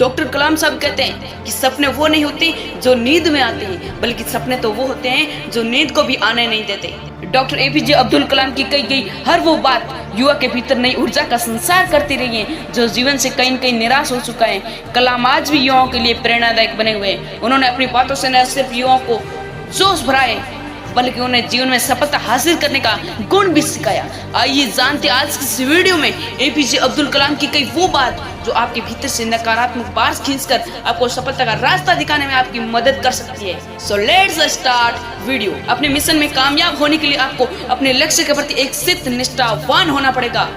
Doctor कलाम साहब कहते हैं कि सपने वो नहीं होते जो नींद में आते हैं, बल्कि सपने तो वो होते हैं जो नींद को भी आने नहीं देते। डॉक्टर एपीजे अब्दुल कलाम की कही गई हर वो बात युवा के भीतर नई ऊर्जा का संचार करती रही है, जो जीवन से कहीं न कहीं निराश हो चुका है। कलाम आज भी युवाओं के लिए प्रेरणादायक बने हुए हैं। उन्होंने अपनी बातों से न सिर्फ युवाओं को जोश भरा है, बल्कि उन्हें जीवन में सफलता हासिल करने का गुण भी सिखाया। आइए जानते आज की इस वीडियो में एपीजे अब्दुल कलाम की कई वो बात जो आपके भीतर से नकारात्मक बात खींचकर आपको सफलता का रास्ता दिखाने में आपकी मदद कर सकती है। So let's start video. अपने मिशन में कामयाब होने के लिए आपको अपने लक्ष्य के प्रति एक सिद्ध निष्ठावान होना पड़ेगा।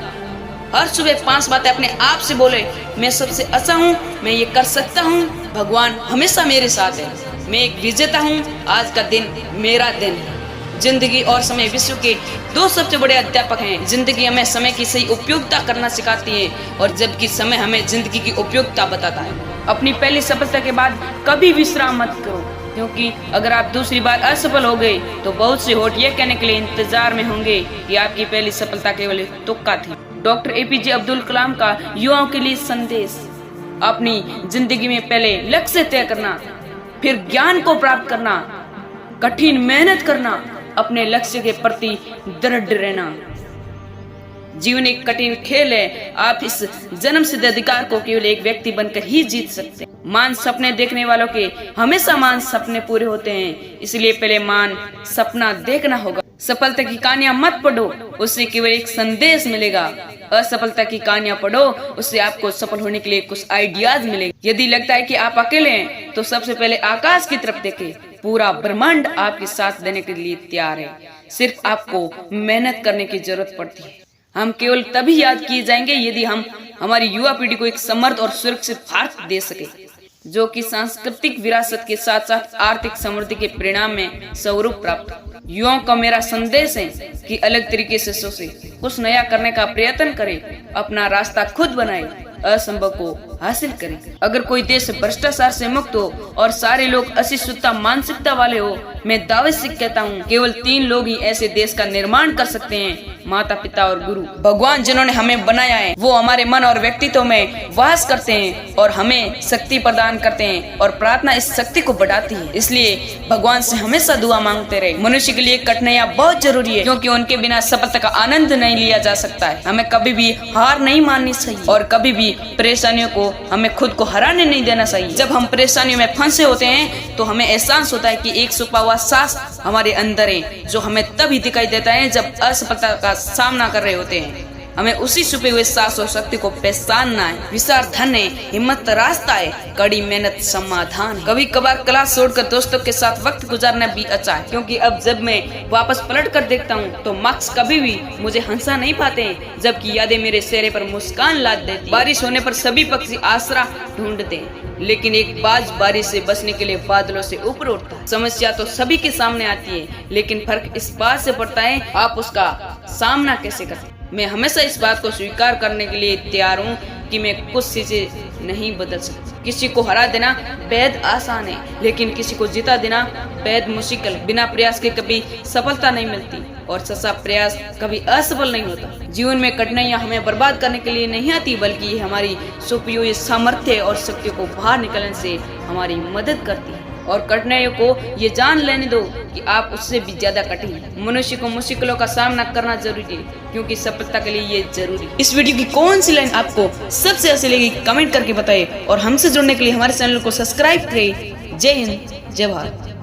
हर सुबह 5 बातें अपने आप से बोले, मैं सबसे अच्छा हूँ, मैं ये कर सकता हूँ, भगवान हमेशा मेरे साथ है, मैं एक विजेता हूँ, आज का दिन मेरा दिन है। जिंदगी और समय विश्व के 2 सबसे बड़े अध्यापक हैं। जिंदगी हमें समय की सही उपयोगिता करना सिखाती है, और जबकि समय हमें जिंदगी की उपयोगिता बताता है। अपनी पहली सफलता के बाद कभी विश्राम मत करो, क्योंकि अगर आप दूसरी बार असफल हो गए तो बहुत से होठ ये कहने के लिए इंतजार में होंगे कि आपकी पहली सफलता केवल तुक्का थी। डॉक्टर एपीजे अब्दुल कलाम का युवाओं के लिए संदेश: अपनी जिंदगी में पहले लक्ष्य तय करना, फिर ज्ञान को प्राप्त करना, कठिन मेहनत करना, अपने लक्ष्य के प्रति दृढ़ रहना। जीवन एक कठिन खेल है। आप इस जन्म सिद्ध अधिकार को केवल एक व्यक्ति बनकर ही जीत सकते हैं। मान सपने देखने वालों के हमेशा मान सपने पूरे होते हैं, इसलिए पहले मान सपना देखना होगा। सफलता की कहानियां मत पढ़ो, उससे केवल एक संदेश मिलेगा। असफलता की कहानियां पढ़ो, उससे आपको सफल होने के लिए कुछ आइडियाज मिलेंगे। यदि लगता है कि आप अकेले हैं तो सबसे पहले आकाश की तरफ देखें। पूरा ब्रह्मांड आपके साथ देने के लिए तैयार है, सिर्फ आपको मेहनत करने की जरूरत पड़ती है। हम केवल तभी याद किए जाएंगे यदि हम हमारी युवा पीढ़ी को एक समृद्ध और सुरक्षित भारत दे सके, जो कि सांस्कृतिक विरासत के साथ साथ आर्थिक समृद्धि के परिणाम में स्वरूप प्राप्त। युवाओं का मेरा संदेश है कि अलग तरीके से सोचे, कुछ नया करने का प्रयत्न करें, अपना रास्ता खुद बनाए, असंभव को हासिल करें। अगर कोई देश भ्रष्टाचार से मुक्त हो और सारे लोग अशिष्टता मानसिकता वाले हो, मैं दावे से कहता हूँ केवल 3 लोग ही ऐसे देश का निर्माण कर सकते हैं: माता पिता और गुरु। भगवान जिन्होंने हमें बनाया है वो हमारे मन और व्यक्तित्व में वास करते हैं और हमें शक्ति प्रदान करते हैं, और प्रार्थना इस शक्ति को बढ़ाती है। इसलिए भगवान से हमेशा दुआ मांगते रहे। मनुष्य के लिए कठिनाइयाँ बहुत जरूरी है, क्योंकि उनके बिना सफलता का आनंद नहीं लिया जा सकता है। हमें कभी भी हार नहीं माननी चाहिए, और कभी भी परेशानियों को हमें खुद को हराने नहीं देना चाहिए। जब हम परेशानियों में फंसे होते हैं तो हमें एहसास होता है कि एक छुपा हुआ साहस हमारे अंदर है, जो हमें तभी दिखाई देता है जब असफलता का सामना कर रहे होते हैं। हमें उसी छुपे हुए साहस और शक्ति को पहचानना है। विचार धन है, हिम्मत रास्ता है, कड़ी मेहनत समाधान है। कभी कभार क्लास छोड़कर दोस्तों के साथ वक्त गुजारना भी अच्छा है, क्योंकि अब जब मैं वापस पलट कर देखता हूँ तो मार्क्स कभी भी मुझे हंसा नहीं पाते हैं, जबकि यादें मेरे चेहरे पर मुस्कान ला देती। बारिश होने पर सभी पक्षी आसरा ढूंढते हैं, लेकिन एक बाज बारिश से बचने के लिए बादलों से ऊपर उठता है। समस्या तो सभी के सामने आती है, लेकिन फर्क इस बात से पड़ता है आप उसका सामना कैसे करते हैं। मैं हमेशा इस बात को स्वीकार करने के लिए तैयार हूँ कि मैं कुछ चीजें नहीं बदल सकती। किसी को हरा देना बेहद आसान है, लेकिन किसी को जीता देना बेहद मुश्किल है। बिना प्रयास के कभी सफलता नहीं मिलती, और सच्चा प्रयास कभी असफल नहीं होता। जीवन में कठिनाइयाँ हमें बर्बाद करने के लिए नहीं आती, बल्कि ये हमारी छुपी हुई सामर्थ्य और शक्ति को बाहर निकलने से हमारी मदद करती है। और कठिनाइयों को ये जान लेने दो कि आप उससे भी ज्यादा कठिन हैं। मनुष्य को मुश्किलों का सामना करना जरूरी है, क्योंकि सफलता के लिए ये जरूरी है। इस वीडियो की कौन सी लाइन आपको सबसे अच्छी लगी कमेंट करके बताइए, और हमसे जुड़ने के लिए हमारे चैनल को सब्सक्राइब करें। जय हिंद, जय भारत।